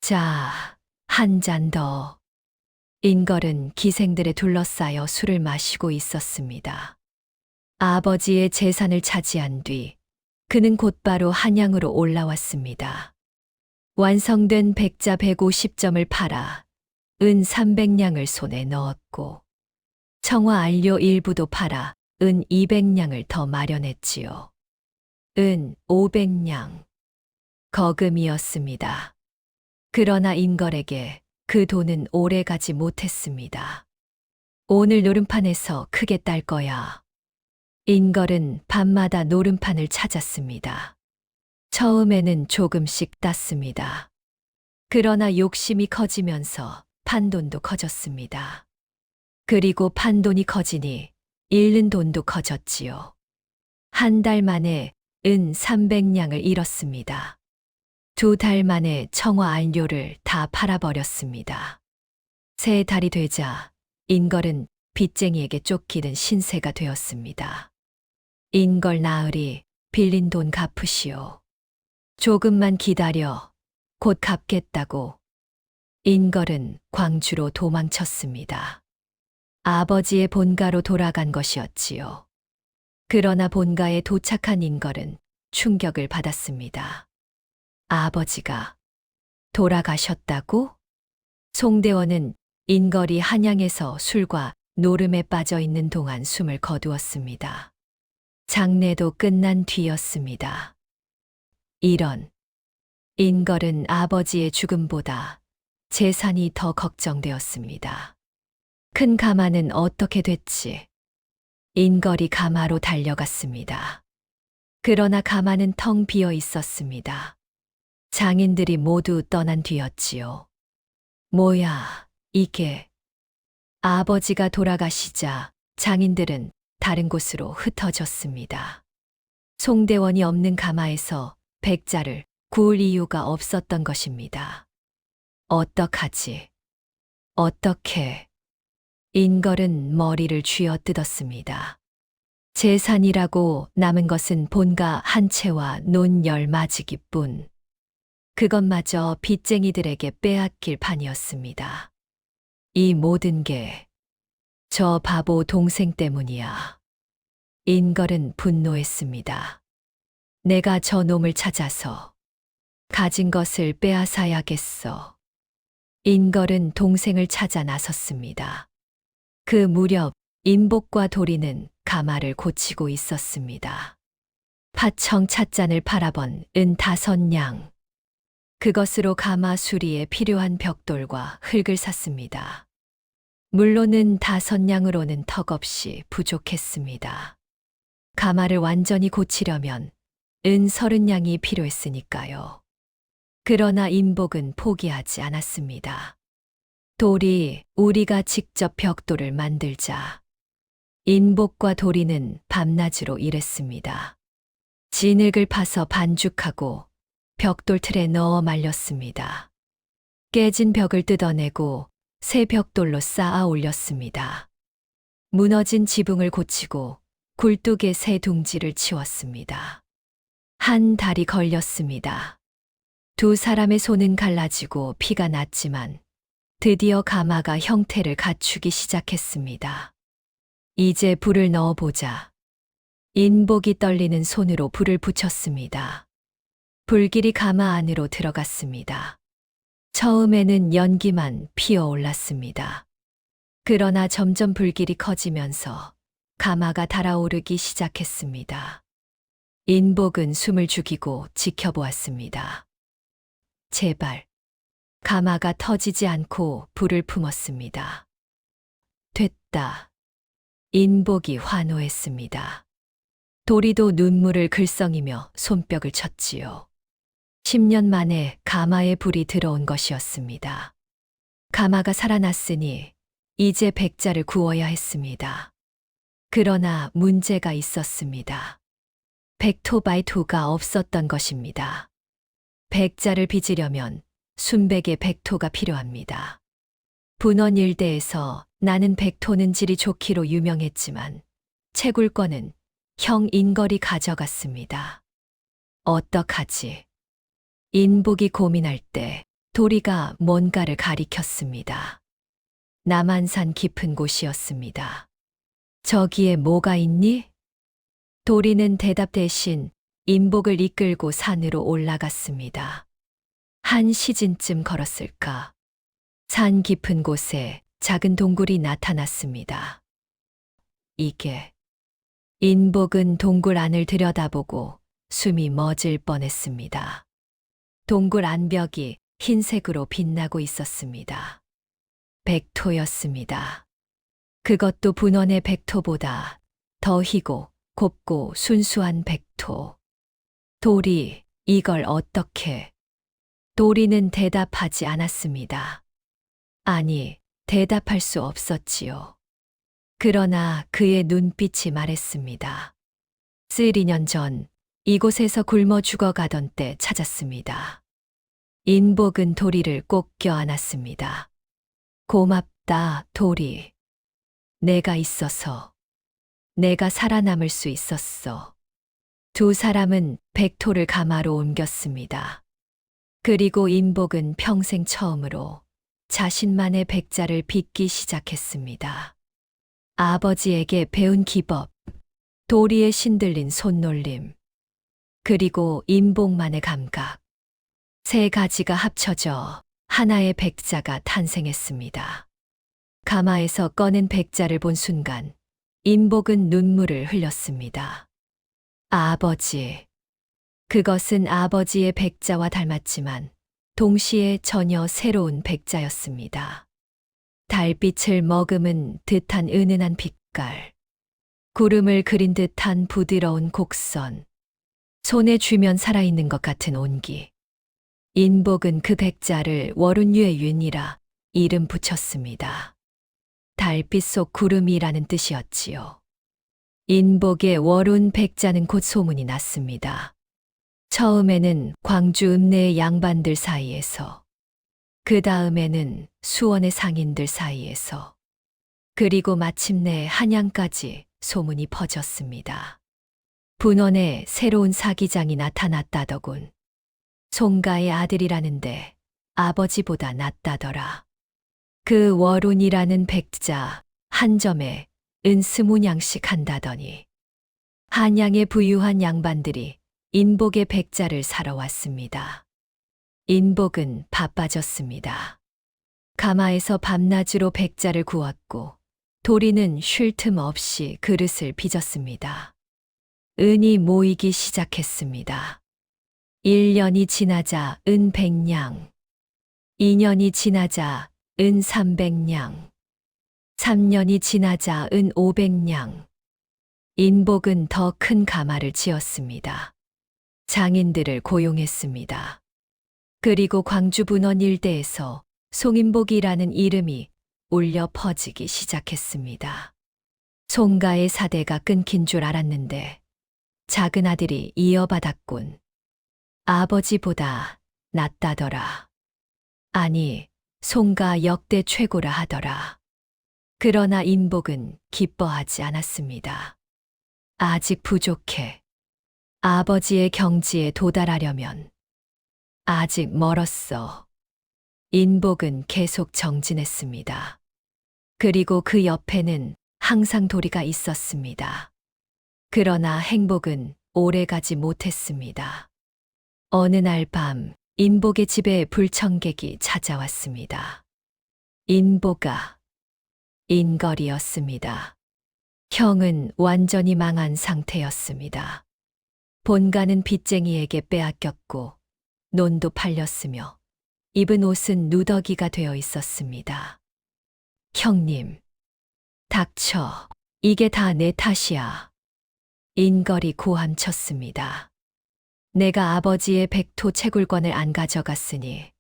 Speaker 1: 자, 한 잔 더. 인걸은 기생들에 둘러싸여 술을 마시고 있었습니다. 아버지의 재산을 차지한 뒤 그는 곧바로 한양으로 올라왔습니다. 완성된 백자 150점을 팔아 은 300냥을 손에 넣었고 청화 안료 일부도 팔아 은 200냥을 더 마련했지요. 은 500냥. 거금이었습니다. 그러나 인걸에게 그 돈은 오래 가지 못했습니다. 오늘 노름판에서 크게 딸 거야. 인걸은 밤마다 노름판을 찾았습니다. 처음에는 조금씩 땄습니다. 그러나 욕심이 커지면서 판돈도 커졌습니다. 그리고 판돈이 커지니 잃는 돈도 커졌지요. 한 달 만에 은 300냥을 잃었습니다. 2달 만에 청화 안료를 다 팔아버렸습니다. 3달이 되자 인걸은 빚쟁이에게 쫓기는 신세가 되었습니다. 인걸 나으리 빌린 돈 갚으시오. 조금만 기다려 곧 갚겠다고. 인걸은 광주로 도망쳤습니다. 아버지의 본가로 돌아간 것이었지요. 그러나 본가에 도착한 인걸은 충격을 받았습니다. 아버지가 돌아가셨다고? 송대원은 인걸이 한양에서 술과 노름에 빠져 있는 동안 숨을 거두었습니다. 장례도 끝난 뒤였습니다. 이런. 인걸은 아버지의 죽음보다 재산이 더 걱정되었습니다. 큰 가마는 어떻게 됐지? 인걸이 가마로 달려갔습니다. 그러나 가마는 텅 비어 있었습니다. 장인들이 모두 떠난 뒤였지요. 뭐야, 이게. 아버지가 돌아가시자 장인들은 다른 곳으로 흩어졌습니다. 송대원이 없는 가마에서 백자를 구울 이유가 없었던 것입니다. 어떡하지? 어떻게? 인걸은 머리를 쥐어뜯었습니다. 재산이라고 남은 것은 본가 한 채와 논 10마지기뿐. 그것마저 빚쟁이들에게 빼앗길 판이었습니다. 이 모든 게 저 바보 동생 때문이야. 인걸은 분노했습니다. 내가 저 놈을 찾아서 가진 것을 빼앗아야겠어. 인걸은 동생을 찾아 나섰습니다. 그 무렵 인복과 도리는 가마를 고치고 있었습니다. 파청 찻잔을 팔아본 은 5냥. 그것으로 가마 수리에 필요한 벽돌과 흙을 샀습니다. 물론은 5냥으로는 턱없이 부족했습니다. 가마를 완전히 고치려면 은 30냥이 필요했으니까요. 그러나 인복은 포기하지 않았습니다. 도리, 우리가 직접 벽돌을 만들자. 인복과 도리는 밤낮으로 일했습니다. 진흙을 파서 반죽하고 벽돌 틀에 넣어 말렸습니다. 깨진 벽을 뜯어내고 새 벽돌로 쌓아 올렸습니다. 무너진 지붕을 고치고 굴뚝에 새 둥지를 치웠습니다. 한 달이 걸렸습니다. 2 사람의 손은 갈라지고 피가 났지만 드디어 가마가 형태를 갖추기 시작했습니다. 이제 불을 넣어보자. 인복이 떨리는 손으로 불을 붙였습니다. 불길이 가마 안으로 들어갔습니다. 처음에는 연기만 피어올랐습니다. 그러나 점점 불길이 커지면서 가마가 달아오르기 시작했습니다. 인복은 숨을 죽이고 지켜보았습니다. 제발, 가마가 터지지 않고 불을 품었습니다. 됐다. 인복이 환호했습니다. 도리도 눈물을 글썽이며 손뼉을 쳤지요. 10년 만에 가마에 불이 들어온 것이었습니다. 가마가 살아났으니 이제 백자를 구워야 했습니다. 그러나 문제가 있었습니다. 백토바이토가 없었던 것입니다. 백자를 빚으려면 순백의 백토가 필요합니다. 분원 일대에서 나는 백토는 질이 좋기로 유명했지만 채굴권은 형 인걸이 가져갔습니다. 어떡하지? 인복이 고민할 때 도리가 뭔가를 가리켰습니다. 남한산 깊은 곳이었습니다. 저기에 뭐가 있니? 도리는 대답 대신 인복을 이끌고 산으로 올라갔습니다. 한 시즌쯤 걸었을까? 산 깊은 곳에 작은 동굴이 나타났습니다. 이게... 인복은 동굴 안을 들여다보고 숨이 멎을 뻔했습니다. 동굴 안벽이 흰색으로 빛나고 있었습니다. 백토였습니다. 그것도 분원의 백토보다 더 희고 곱고 순수한 백토. 도리, 이걸 어떻게... 도리는 대답하지 않았습니다. 아니, 대답할 수 없었지요. 그러나 그의 눈빛이 말했습니다. 2년 전 이곳에서 굶어 죽어가던 때 찾았습니다. 인복은 도리를 꼭 껴안았습니다. 고맙다, 도리. 내가 있어서. 내가 살아남을 수 있었어. 2 사람은 백토를 가마로 옮겼습니다. 그리고 인복은 평생 처음으로 자신만의 백자를 빚기 시작했습니다. 아버지에게 배운 기법, 도리에 신들린 손놀림, 그리고 인복만의 감각. 3 가지가 합쳐져 하나의 백자가 탄생했습니다. 가마에서 꺼낸 백자를 본 순간 인복은 눈물을 흘렸습니다. 아버지. 그것은 아버지의 백자와 닮았지만 동시에 전혀 새로운 백자였습니다. 달빛을 머금은 듯한 은은한 빛깔, 구름을 그린 듯한 부드러운 곡선, 손에 쥐면 살아있는 것 같은 온기. 인복은 그 백자를 월운유의 윤이라 이름 붙였습니다. 달빛 속 구름이라는 뜻이었지요. 인복의 월운 백자는 곧 소문이 났습니다. 처음에는 광주 읍내의 양반들 사이에서, 그 다음에는 수원의 상인들 사이에서, 그리고 마침내 한양까지 소문이 퍼졌습니다. 분원에 새로운 사기장이 나타났다더군. 송가의 아들이라는데 아버지보다 낫다더라. 그 월운이라는 백자 한 점에 은 20냥씩 한다더니 한양의 부유한 양반들이 인복의 백자를 사러 왔습니다. 인복은 바빠졌습니다. 가마에서 밤낮으로 백자를 구웠고 도리는 쉴 틈 없이 그릇을 빚었습니다. 은이 모이기 시작했습니다. 1년이 지나자 은 100냥, 2년이 지나자 은 300냥, 3년이 지나자 은 500냥. 인복은 더 큰 가마를 지었습니다. 장인들을 고용했습니다. 그리고 광주 분원 일대에서 송인복이라는 이름이 울려 퍼지기 시작했습니다. 송가의 사대가 끊긴 줄 알았는데 작은 아들이 이어받았군. 아버지보다 낫다더라. 아니, 송가 역대 최고라 하더라. 그러나 인복은 기뻐하지 않았습니다. 아직 부족해. 아버지의 경지에 도달하려면 아직 멀었어. 인복은 계속 정진했습니다. 그리고 그 옆에는 항상 도리가 있었습니다. 그러나 행복은 오래가지 못했습니다. 어느 날 밤 인복의 집에 불청객이 찾아왔습니다. 인복아, 인걸이었습니다. 형은 완전히 망한 상태였습니다. 본가는 빚쟁이에게 빼앗겼고 논도 팔렸으며 입은 옷은 누더기가 되어 있었습니다. 형님, 닥쳐. 이게 다 내 탓이야. 인걸이 고함쳤습니다. 내가 아버지의 백토 채굴권을 안 가져갔으니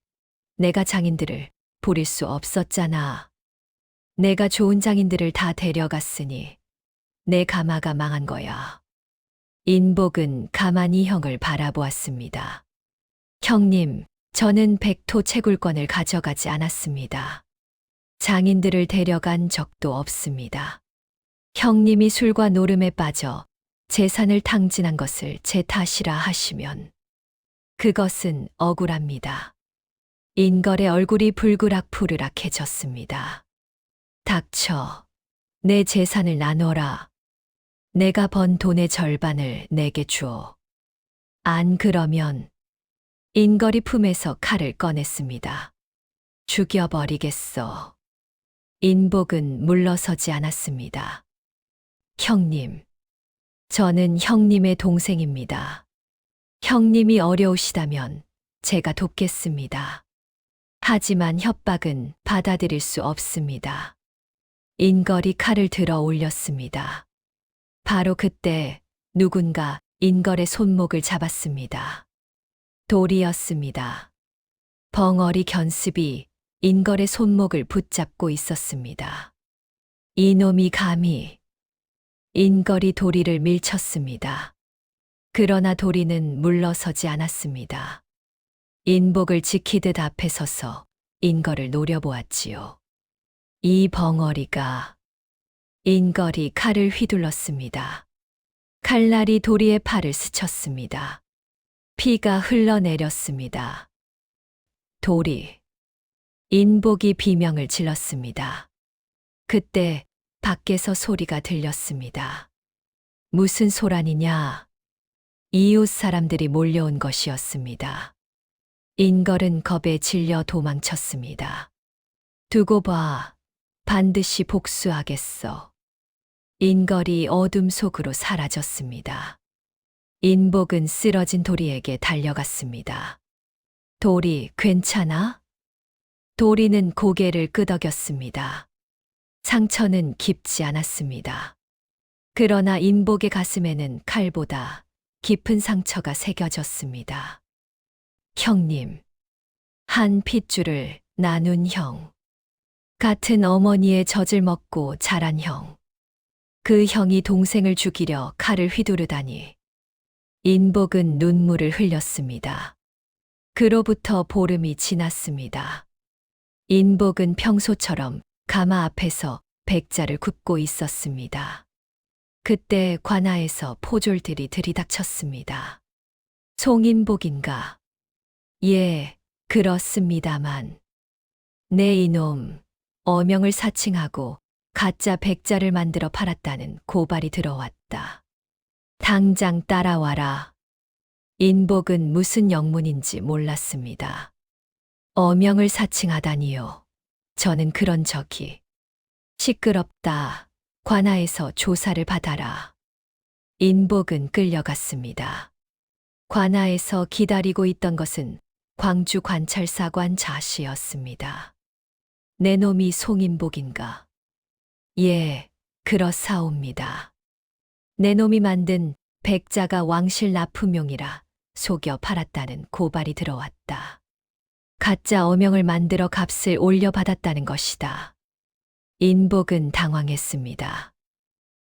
Speaker 1: 내가 장인들을 부릴 수 없었잖아. 내가 좋은 장인들을 다 데려갔으니 내 가마가 망한 거야. 인복은 가만히 형을 바라보았습니다. 형님, 저는 백토 채굴권을 가져가지 않았습니다. 장인들을 데려간 적도 없습니다. 형님이 술과 노름에 빠져 재산을 탕진한 것을 제 탓이라 하시면 그것은 억울합니다. 인걸의 얼굴이 불그락푸르락해졌습니다. 닥쳐. 내 재산을 나눠라. 내가 번 돈의 절반을 내게 주어. 안 그러면 인걸이 품에서 칼을 꺼냈습니다. 죽여버리겠어. 인복은 물러서지 않았습니다. 형님, 저는 형님의 동생입니다. 형님이 어려우시다면 제가 돕겠습니다. 하지만 협박은 받아들일 수 없습니다. 인걸이 칼을 들어 올렸습니다. 바로 그때 누군가 인걸의 손목을 잡았습니다. 돌이었습니다. 벙어리 견습이 인걸의 손목을 붙잡고 있었습니다. 이놈이 감히 인걸이 도리를 밀쳤습니다. 그러나 도리는 물러서지 않았습니다. 인복을 지키듯 앞에 서서 인걸을 노려보았지요. 이 벙어리가 인걸이 칼을 휘둘렀습니다. 칼날이 도리의 팔을 스쳤습니다. 피가 흘러내렸습니다. 도리. 인복이 비명을 질렀습니다. 그때 밖에서 소리가 들렸습니다. 무슨 소란이냐? 이웃 사람들이 몰려온 것이었습니다. 인걸은 겁에 질려 도망쳤습니다. 두고 봐. 반드시 복수하겠어. 인걸이 어둠 속으로 사라졌습니다. 인복은 쓰러진 도리에게 달려갔습니다. 도리, 괜찮아? 도리는 고개를 끄덕였습니다. 상처는 깊지 않았습니다. 그러나 인복의 가슴에는 칼보다 깊은 상처가 새겨졌습니다. 형님, 한 핏줄을 나눈 형. 같은 어머니의 젖을 먹고 자란 형. 그 형이 동생을 죽이려 칼을 휘두르다니. 인복은 눈물을 흘렸습니다. 그로부터 보름이 지났습니다. 인복은 평소처럼 가마 앞에서 백자를 굽고 있었습니다. 그때 관아에서 포졸들이 들이닥쳤습니다. 송인복인가? 예, 그렇습니다만. 내 이놈, 어명을 사칭하고 가짜 백자를 만들어 팔았다는 고발이 들어왔다. 당장 따라와라. 인복은 무슨 영문인지 몰랐습니다. 어명을 사칭하다니요. 저는 그런 적이 시끄럽다. 관아에서 조사를 받아라. 인복은 끌려갔습니다. 관아에서 기다리고 있던 것은 광주 관찰사관 자씨였습니다. 내 놈이 송인복인가? 예, 그렇사옵니다. 내 놈이 만든 백자가 왕실 납품용이라 속여 팔았다는 고발이 들어왔다. 가짜 어명을 만들어 값을 올려받았다는 것이다. 인복은 당황했습니다.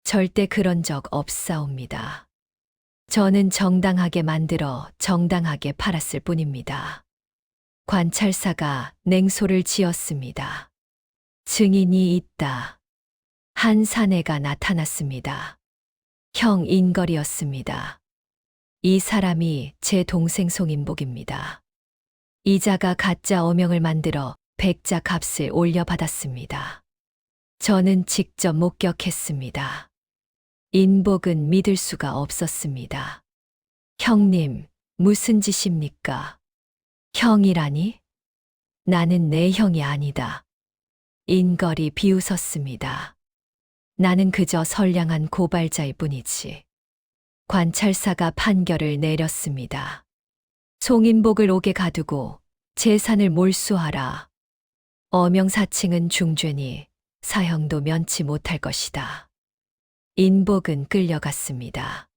Speaker 1: 절대 그런 적 없사옵니다. 저는 정당하게 만들어 정당하게 팔았을 뿐입니다. 관찰사가 냉소를 지었습니다. 증인이 있다. 한 사내가 나타났습니다. 형 인걸이었습니다. 이 사람이 제 동생 송인복입니다. 이자가 가짜 어명을 만들어 백자 값을 올려받았습니다. 저는 직접 목격했습니다. 인복은 믿을 수가 없었습니다. 형님, 무슨 짓입니까? 형이라니? 나는 내 형이 아니다. 인걸이 비웃었습니다. 나는 그저 선량한 고발자일 뿐이지. 관찰사가 판결을 내렸습니다. 송인복을 옥에 가두고 재산을 몰수하라. 어명사칭은 중죄니 사형도 면치 못할 것이다. 인복은 끌려갔습니다.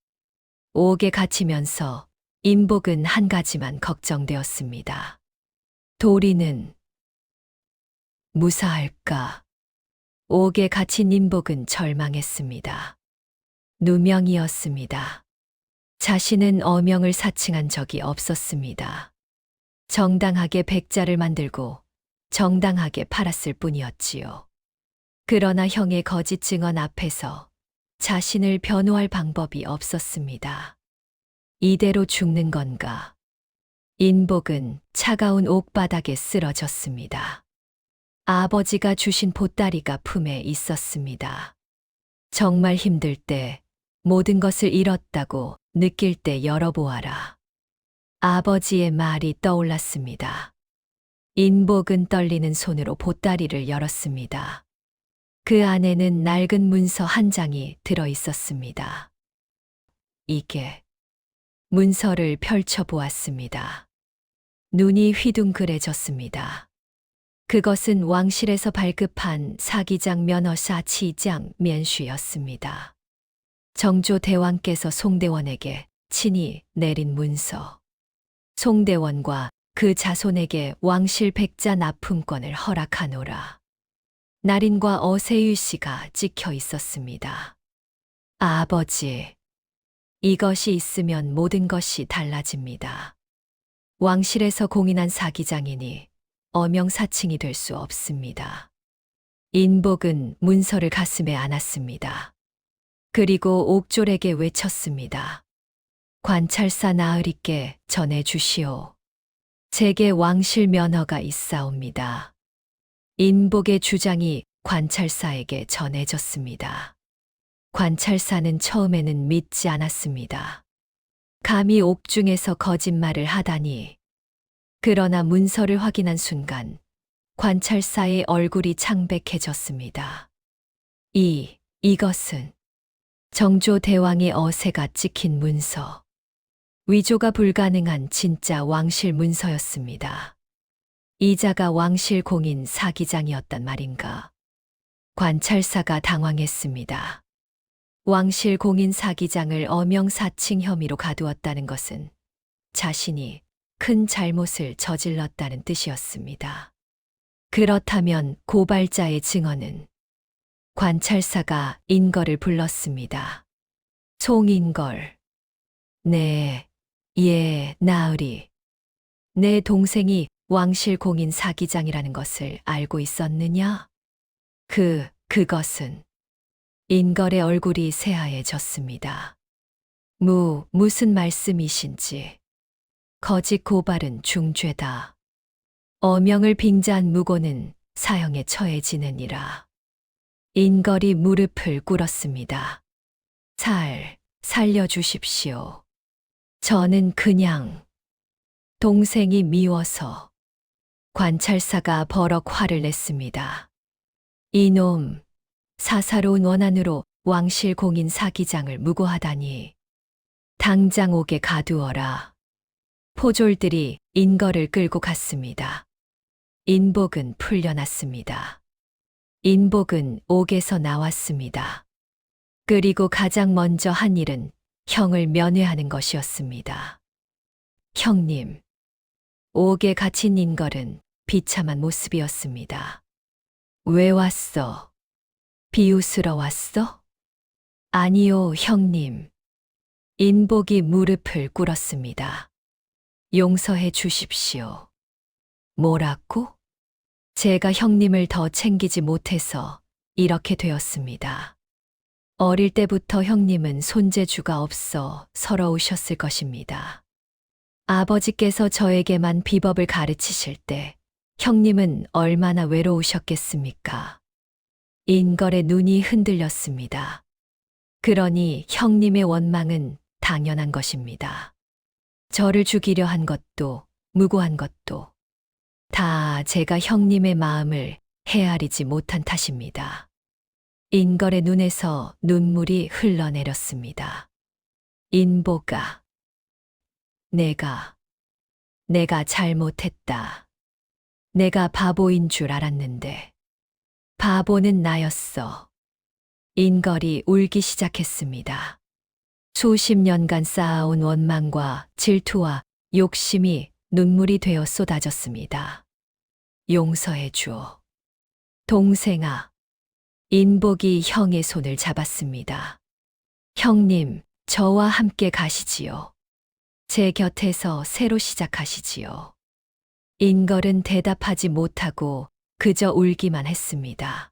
Speaker 1: 옥에 갇히면서 인복은 한 가지만 걱정되었습니다. 도리는 무사할까? 옥에 갇힌 인복은 절망했습니다. 누명이었습니다. 자신은 어명을 사칭한 적이 없었습니다. 정당하게 백자를 만들고 정당하게 팔았을 뿐이었지요. 그러나 형의 거짓 증언 앞에서 자신을 변호할 방법이 없었습니다. 이대로 죽는 건가? 인복은 차가운 옥바닥에 쓰러졌습니다. 아버지가 주신 보따리가 품에 있었습니다. 정말 힘들 때 모든 것을 잃었다고 느낄 때 열어보아라. 아버지의 말이 떠올랐습니다. 인복은 떨리는 손으로 보따리를 열었습니다. 그 안에는 낡은 문서 한 장이 들어 있었습니다. 이게 문서를 펼쳐보았습니다. 눈이 휘둥그레졌습니다. 그것은 왕실에서 발급한 사기장 면허사 치장 면슈였습니다. 정조 대왕께서 송대원에게 친히 내린 문서. 송대원과 그 자손에게 왕실 백자 납품권을 허락하노라. 날인과 어세유 씨가 찍혀 있었습니다. 아버지, 이것이 있으면 모든 것이 달라집니다. 왕실에서 공인한 사기장이니 어명사칭이 될 수 없습니다. 인복은 문서를 가슴에 안았습니다. 그리고 옥졸에게 외쳤습니다. 관찰사 나으리께 전해 주시오. 제게 왕실 면허가 있사옵니다. 인복의 주장이 관찰사에게 전해졌습니다. 관찰사는 처음에는 믿지 않았습니다. 감히 옥중에서 거짓말을 하다니. 그러나 문서를 확인한 순간 관찰사의 얼굴이 창백해졌습니다. 이것은 정조 대왕의 어세가 찍힌 문서. 위조가 불가능한 진짜 왕실 문서였습니다. 이자가 왕실 공인 사기장이었단 말인가. 관찰사가 당황했습니다. 왕실 공인 사기장을 어명사칭 혐의로 가두었다는 것은 자신이 큰 잘못을 저질렀다는 뜻이었습니다. 그렇다면 고발자의 증언은? 관찰사가 인걸을 불렀습니다. 송인걸. 네, 예, 나으리. 내 동생이 왕실 공인 사기장이라는 것을 알고 있었느냐? 그것은. 인걸의 얼굴이 새하얘졌습니다. 무슨 말씀이신지. 거짓 고발은 중죄다. 어명을 빙자한 무고는 사형에 처해지느니라. 인걸이 무릎을 꿇었습니다. 살려주십시오. 저는 그냥 동생이 미워서. 관찰사가 버럭 화를 냈습니다. 이놈, 사사로운 원한으로 왕실 공인 사기장을 무고하다니. 당장 옥에 가두어라. 포졸들이 인거를 끌고 갔습니다. 인복은 풀려났습니다. 인복은 옥에서 나왔습니다. 그리고 가장 먼저 한 일은 형을 면회하는 것이었습니다. 형님, 옥에 갇힌 인걸은 비참한 모습이었습니다. 왜 왔어? 비웃으러 왔어? 아니요, 형님. 인복이 무릎을 꿇었습니다. 용서해 주십시오. 뭐라고? 제가 형님을 더 챙기지 못해서 이렇게 되었습니다. 어릴 때부터 형님은 손재주가 없어 서러우셨을 것입니다. 아버지께서 저에게만 비법을 가르치실 때 형님은 얼마나 외로우셨겠습니까? 인걸의 눈이 흔들렸습니다. 그러니 형님의 원망은 당연한 것입니다. 저를 죽이려 한 것도 무고한 것도 다 제가 형님의 마음을 헤아리지 못한 탓입니다. 인걸의 눈에서 눈물이 흘러내렸습니다. 인보가 내가 잘못했다. 내가 바보인 줄 알았는데 바보는 나였어. 인걸이 울기 시작했습니다. 수십 년간 쌓아온 원망과 질투와 욕심이 눈물이 되어 쏟아졌습니다. 용서해 주오. 동생아. 인복이 형의 손을 잡았습니다. 형님, 저와 함께 가시지요. 제 곁에서 새로 시작하시지요. 인걸은 대답하지 못하고 그저 울기만 했습니다.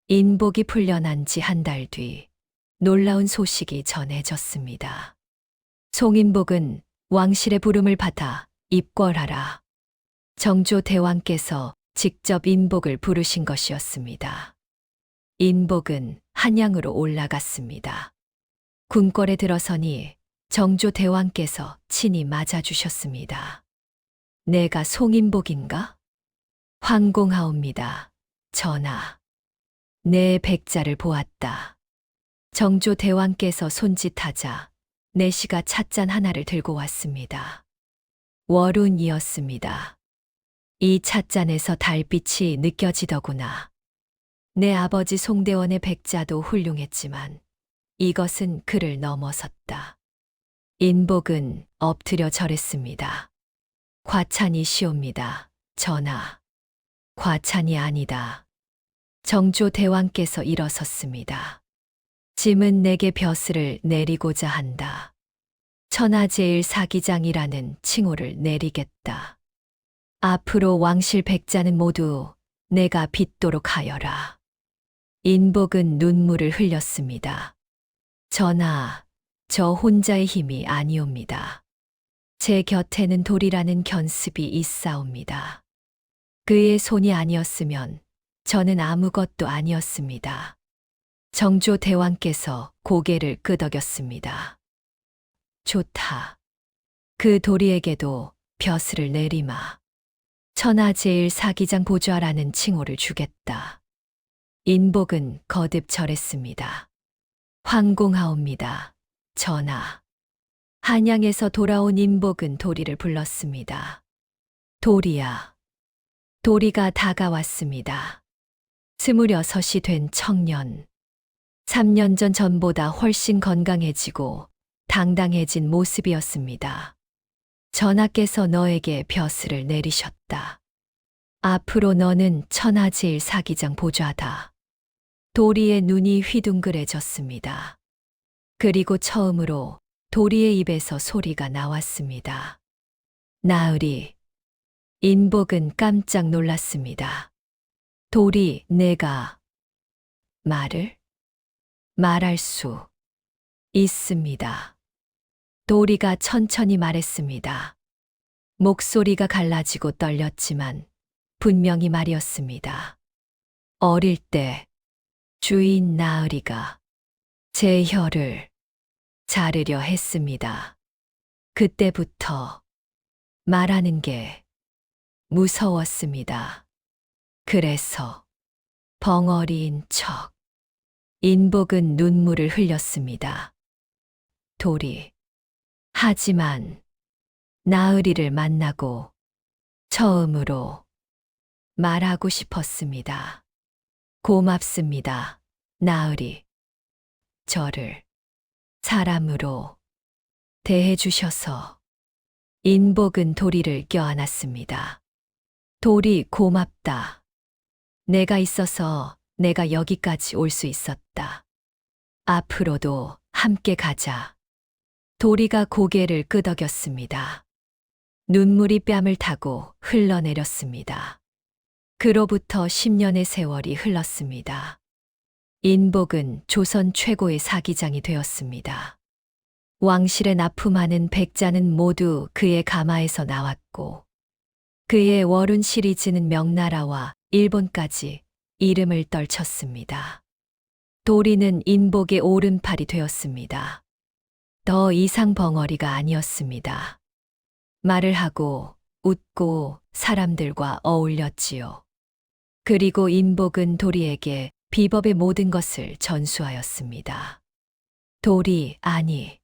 Speaker 1: 인복이 풀려난 지 한 달 뒤 놀라운 소식이 전해졌습니다. 송인복은 왕실의 부름을 받아 입궐하라. 정조 대왕께서 직접 인복을 부르신 것이었습니다. 인복은 한양으로 올라갔습니다. 궁궐에 들어서니 정조 대왕께서 친히 맞아주셨습니다. 내가 송인복인가? 황공하옵니다. 전하. 내 백자를 보았다. 정조 대왕께서 손짓하자 내시가 찻잔 하나를 들고 왔습니다. 월운이었습니다. 이 찻잔에서 달빛이 느껴지더구나. 내 아버지 송대원의 백자도 훌륭했지만 이것은 그를 넘어섰다. 인복은 엎드려 절했습니다. 과찬이 시옵니다. 전하. 과찬이 아니다. 정조 대왕께서 일어섰습니다. 짐은 내게 벼슬을 내리고자 한다. 천하제일 사기장이라는 칭호를 내리겠다. 앞으로 왕실 백자는 모두 내가 빚도록 하여라. 인복은 눈물을 흘렸습니다. 전하, 저 혼자의 힘이 아니옵니다. 제 곁에는 돌이라는 견습이 있사옵니다. 그의 손이 아니었으면 저는 아무것도 아니었습니다. 정조 대왕께서 고개를 끄덕였습니다. 좋다. 그 도리에게도 벼슬을 내리마. 천하제일 사기장 보좌라는 칭호를 주겠다. 인복은 거듭 절했습니다. 황공하옵니다. 전하. 한양에서 돌아온 인복은 도리를 불렀습니다. 도리야. 도리가 다가왔습니다. 26이 된 청년. 3년 전 전보다 훨씬 건강해지고 당당해진 모습이었습니다. 전하께서 너에게 벼슬을 내리셨다. 앞으로 너는 천하제일 사기장 보좌다. 도리의 눈이 휘둥그레졌습니다. 그리고 처음으로 도리의 입에서 소리가 나왔습니다. 나으리. 인복은 깜짝 놀랐습니다. 도리, 내가 말할 수 있습니다. 도리가 천천히 말했습니다. 목소리가 갈라지고 떨렸지만 분명히 말이었습니다. 어릴 때 주인 나으리가 제 혀를 자르려 했습니다. 그때부터 말하는 게 무서웠습니다. 그래서 벙어리인 척 인복은 눈물을 흘렸습니다. 돌이. 하지만 나으리를 만나고 처음으로 말하고 싶었습니다. 고맙습니다, 나으리. 저를 사람으로 대해주셔서. 인복은 도리를 껴안았습니다. 도리 고맙다. 내가 있어서 내가 여기까지 올 수 있었다. 앞으로도 함께 가자. 도리가 고개를 끄덕였습니다. 눈물이 뺨을 타고 흘러내렸습니다. 그로부터 10년의 세월이 흘렀습니다. 인복은 조선 최고의 사기장이 되었습니다. 왕실에 납품하는 백자는 모두 그의 가마에서 나왔고, 그의 월운 시리즈는 명나라와 일본까지 이름을 떨쳤습니다. 도리는 인복의 오른팔이 되었습니다. 더 이상 벙어리가 아니었습니다. 말을 하고 웃고 사람들과 어울렸지요. 그리고 인복은 도리에게 비법의 모든 것을 전수하였습니다. 도리, 아니,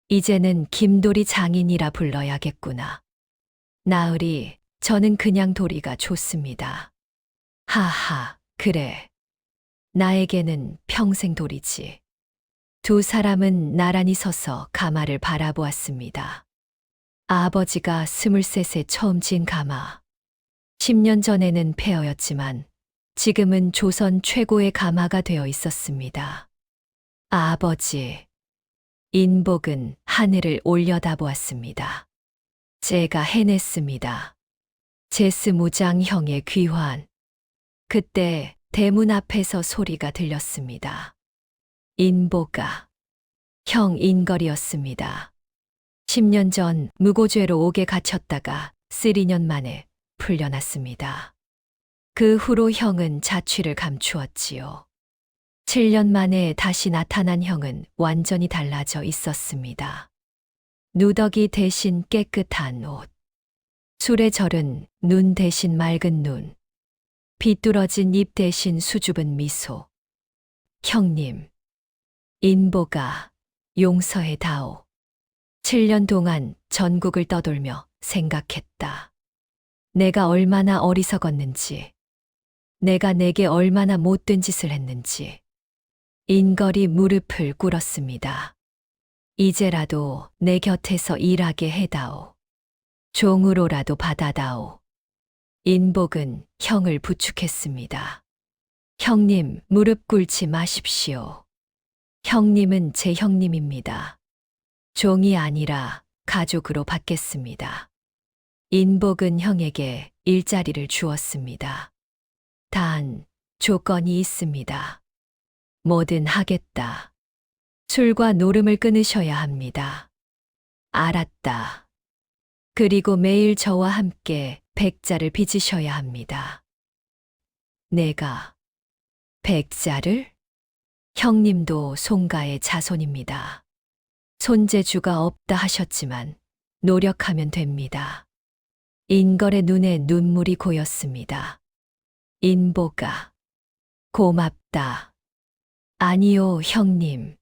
Speaker 1: 이제는 김도리 장인이라 불러야겠구나. 나으리, 저는 그냥 도리가 좋습니다. 하하, 그래. 나에게는 평생 도리지. 두 사람은 나란히 서서 가마를 바라보았습니다. 아버지가 23세 처음 진 가마. 10년 전에는 폐허였지만 지금은 조선 최고의 가마가 되어 있었습니다. 아버지. 인복은 하늘을 올려다보았습니다. 제가 해냈습니다. 제스무장 형의 귀환. 그때 대문 앞에서 소리가 들렸습니다. 인보가 형 인걸이었습니다. 10년 전 무고죄로 옥에 갇혔다가 2년 만에 풀려났습니다. 그 후로 형은 자취를 감추었지요. 7년 만에 다시 나타난 형은 완전히 달라져 있었습니다. 누더기 대신 깨끗한 옷, 술에 절은 눈 대신 맑은 눈, 비뚤어진 입 대신 수줍은 미소. 형님, 인보가 용서해다오. 7년 동안 전국을 떠돌며 생각했다. 내가 얼마나 어리석었는지, 내가 내게 얼마나 못된 짓을 했는지. 인걸이 무릎을 꿇었습니다. 이제라도 내 곁에서 일하게 해다오. 종으로라도 받아다오. 인복은 형을 부축했습니다. 형님, 무릎 꿇지 마십시오. 형님은 제 형님입니다. 종이 아니라 가족으로 받겠습니다. 인복은 형에게 일자리를 주었습니다. 단, 조건이 있습니다. 뭐든 하겠다. 술과 노름을 끊으셔야 합니다. 알았다. 그리고 매일 저와 함께 백자를 빚으셔야 합니다. 내가 백자를? 형님도 송가의 자손입니다. 손재주가 없다 하셨지만 노력하면 됩니다. 인걸의 눈에 눈물이 고였습니다. 인보가 고맙다. 아니요, 형님.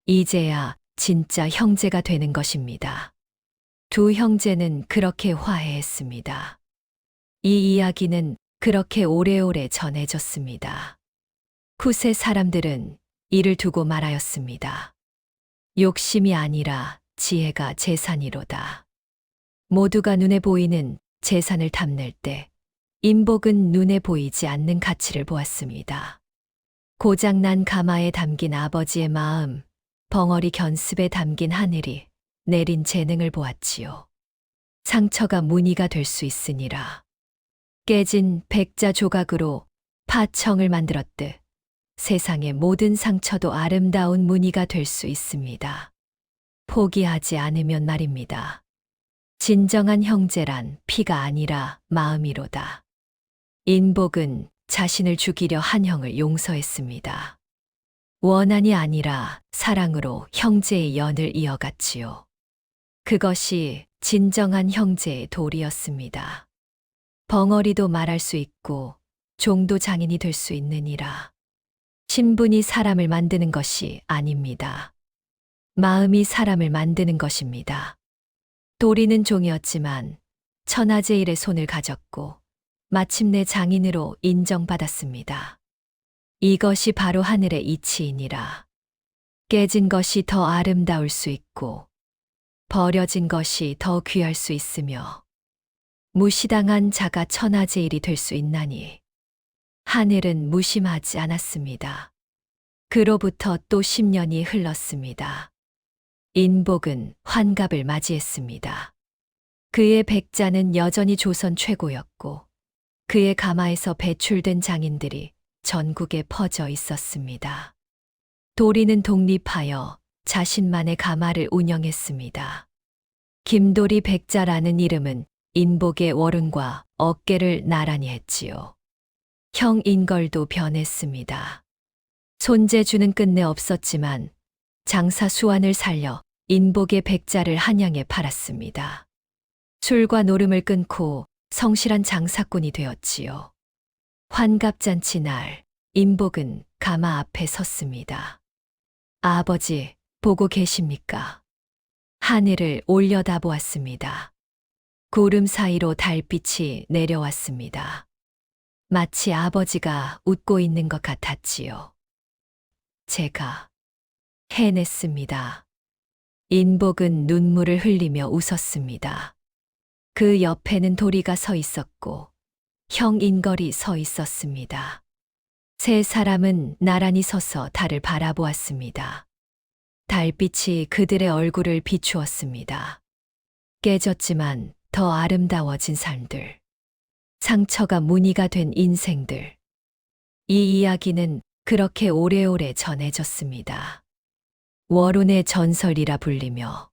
Speaker 1: 이제야 진짜 형제가 되는 것입니다. 두 형제는 그렇게 화해했습니다. 이 이야기는 그렇게 오래오래 전해졌습니다. 후세 사람들은 이를 두고 말하였습니다. 욕심이 아니라 지혜가 재산이로다. 모두가 눈에 보이는 재산을 탐낼 때 인복은 눈에 보이지 않는 가치를 보았습니다. 고장난 가마에 담긴 아버지의 마음, 벙어리 견습에 담긴 하늘이 내린 재능을 보았지요. 상처가 무늬가 될 수 있으니라. 깨진 백자 조각으로 파청을 만들었듯 세상의 모든 상처도 아름다운 무늬가 될 수 있습니다. 포기하지 않으면 말입니다. 진정한 형제란 피가 아니라 마음이로다. 인복은 자신을 죽이려 한 형을 용서했습니다. 원한이 아니라 사랑으로 형제의 연을 이어갔지요. 그것이 진정한 형제의 도리였습니다. 벙어리도 말할 수 있고 종도 장인이 될 수 있느니라. 신분이 사람을 만드는 것이 아닙니다. 마음이 사람을 만드는 것입니다. 도리는 종이었지만 천하제일의 손을 가졌고 마침내 장인으로 인정받았습니다. 이것이 바로 하늘의 이치이니라. 깨진 것이 더 아름다울 수 있고 버려진 것이 더 귀할 수 있으며 무시당한 자가 천하제일이 될 수 있나니 하늘은 무심하지 않았습니다. 그로부터 또 10년이 흘렀습니다. 인복은 환갑을 맞이했습니다. 그의 백자는 여전히 조선 최고였고 그의 가마에서 배출된 장인들이 전국에 퍼져 있었습니다. 도리는 독립하여 자신만의 가마를 운영했습니다. 김도리 백자라는 이름은 인복의 월운과 어깨를 나란히 했지요. 형 인걸도 변했습니다. 손재주는 끝내 없었지만 장사 수완을 살려 인복의 백자를 한양에 팔았습니다. 술과 노름을 끊고 성실한 장사꾼이 되었지요. 환갑잔치 날 인복은 가마 앞에 섰습니다. 아버지, 보고 계십니까? 하늘을 올려다보았습니다. 구름 사이로 달빛이 내려왔습니다. 마치 아버지가 웃고 있는 것 같았지요. 제가 해냈습니다. 인복은 눈물을 흘리며 웃었습니다. 그 옆에는 도리가 서 있었고 형 인걸이 서 있었습니다. 세 사람은 나란히 서서 달을 바라보았습니다. 달빛이 그들의 얼굴을 비추었습니다. 깨졌지만 더 아름다워진 삶들. 상처가 무늬가 된 인생들. 이 이야기는 그렇게 오래오래 전해졌습니다. 월운의 전설이라 불리며